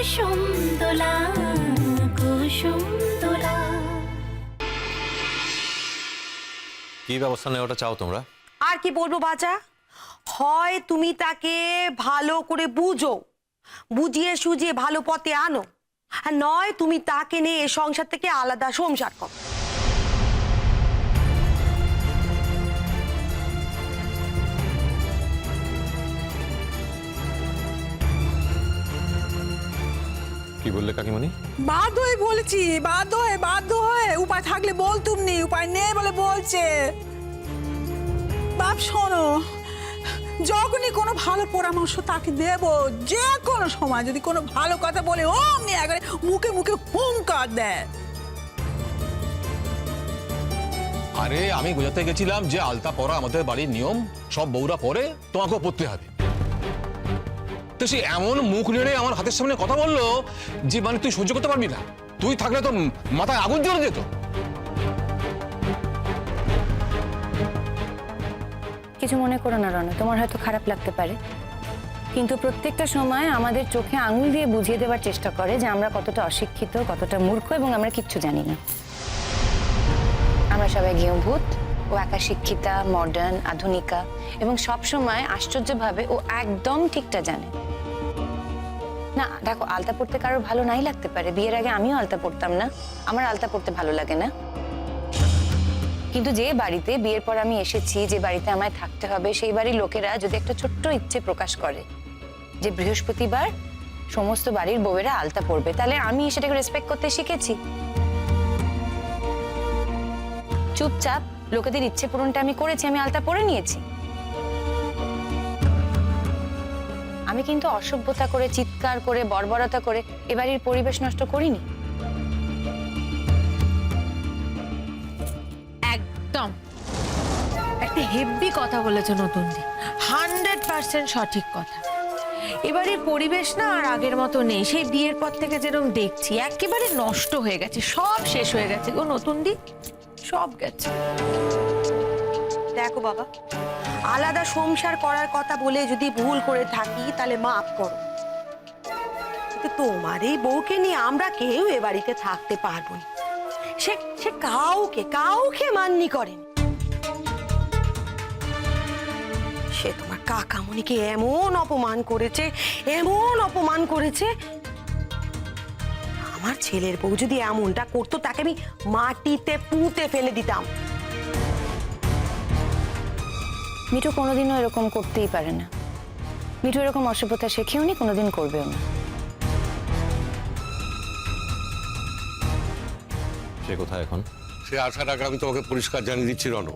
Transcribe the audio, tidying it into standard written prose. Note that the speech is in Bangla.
কুসুম দোলা কুসুম দোলা। কি ব্যবস্থা নেওয়াটা চাও তোমরা? আর কি বলবো বাজা, হয় তুমি তাকে ভালো করে বুঝো, বুঝিয়ে সুঝিয়ে ভালো পথে আনো, আর নয় তুমি তাকে নিয়ে এ সংসার থেকে আলাদা সংসার করো। কি বললে কাকিমণি? বাধ্য হয়ে বলেছি, বাধ্য হয়ে উপায় থাকলে বলতুম নি, উপায় নেই বলে বলছে। বাপ শোনো, যখনই কোনো ভালো পরামর্শ তাকে দেব, যে কোনো সময় যদি কোনো ভালো কথা বলে অমনি একবারে মুখে মুখে হুঙ্কার দেয়। আরে আমি বোঝাতে গেছিলাম যে আলতা পরা আমাদের বাড়ির নিয়ম, সব বউরা পরে, তোমাকেও পরতে হবে। তো সে এমন মুখ নেড়ে আমার হাতের সামনে কথা বললো যে মানে তুই সহ্য করতে পারবি না, তুই থাকলে তোর মাথায় আগুন জ্বলে যেত। কিছু মনে করো না রণা, তোমার হয়তো খারাপ লাগতে পারে, কিন্তু প্রত্যেকটা সময় আমাদের চোখে আঙুল দিয়ে বুঝিয়ে দেওয়ার চেষ্টা করে যে আমরা কতটা অশিক্ষিত, কতটা মূর্খ এবং আমরা কিচ্ছু জানি না। আমরা সবাই গৃহভূত, ও একা শিক্ষিতা, মডার্ন, আধুনিকা, এবং সব সময় আশ্চর্যভাবে ও একদম ঠিকটা জানে না। দেখো, আলতা পড়তে কারোর ভালো নাই লাগতে পারে, বিয়ের আগে আমিও আলতা পড়তাম না, আমার আলতা পড়তে ভালো লাগে না, কিন্তু যে বাড়িতে বিয়ের পর আমি এসেছি, যে বাড়িতে আমায় থাকতে হবে, সেই বাড়ির লোকেরা যদি একটা ছোট্ট ইচ্ছে প্রকাশ করে যে বৃহস্পতিবার সমস্ত বাড়ির বউয়েরা আলতা পড়বে, তাহলে আমি সেটাকে রেসপেক্ট করতে শিখেছি। চুপচাপ লোকেদের ইচ্ছে পূরণটা আমি করেছি, আমি আলতা পরে নিয়েছি। আমি কিন্তু অসভ্যতা করে, চিৎকার করে, বর্বরতা করে এ বাড়ির পরিবেশ নষ্ট করিনি। একদম একটা হেভি কথা বলেছো নতুন দি, 100% সঠিক কথা। এবারে পরিবেশ না আর আগের মতো নেই, সেই বিয়ের পর থেকে যেরকম দেখছি একেবারে নষ্ট হয়ে গেছে, সব শেষ হয়ে গেছে গো নতুন দি, সব গেছে। দেখো বাবা, আলাদা সংসার করার কথা বলে যদি ভুল করে থাকি তাহলে মাফ করো, কিন্তু তোমার এই বউকে নিয়ে আমরা কেউ এ বাড়িতে থাকতে পারবো না। সে সে কাউকে মান্যি করেনি। সে তোমার কাকামণিকে এমন অপমান করেছে, আমার ছেলের বউ যদি এমনটা করতো তাকে আমি মাটিতে পুঁতে ফেলে দিতাম। মিঠু কোনোদিনও এরকম করতেই পারে না, মিঠু এরকম অসভ্যতা শেখেও নি, কোনোদিন করবেও না। সে কোথায় এখন? সে আসার আগে আমি তোমাকে পরিষ্কার জানিয়ে দিচ্ছি রণ,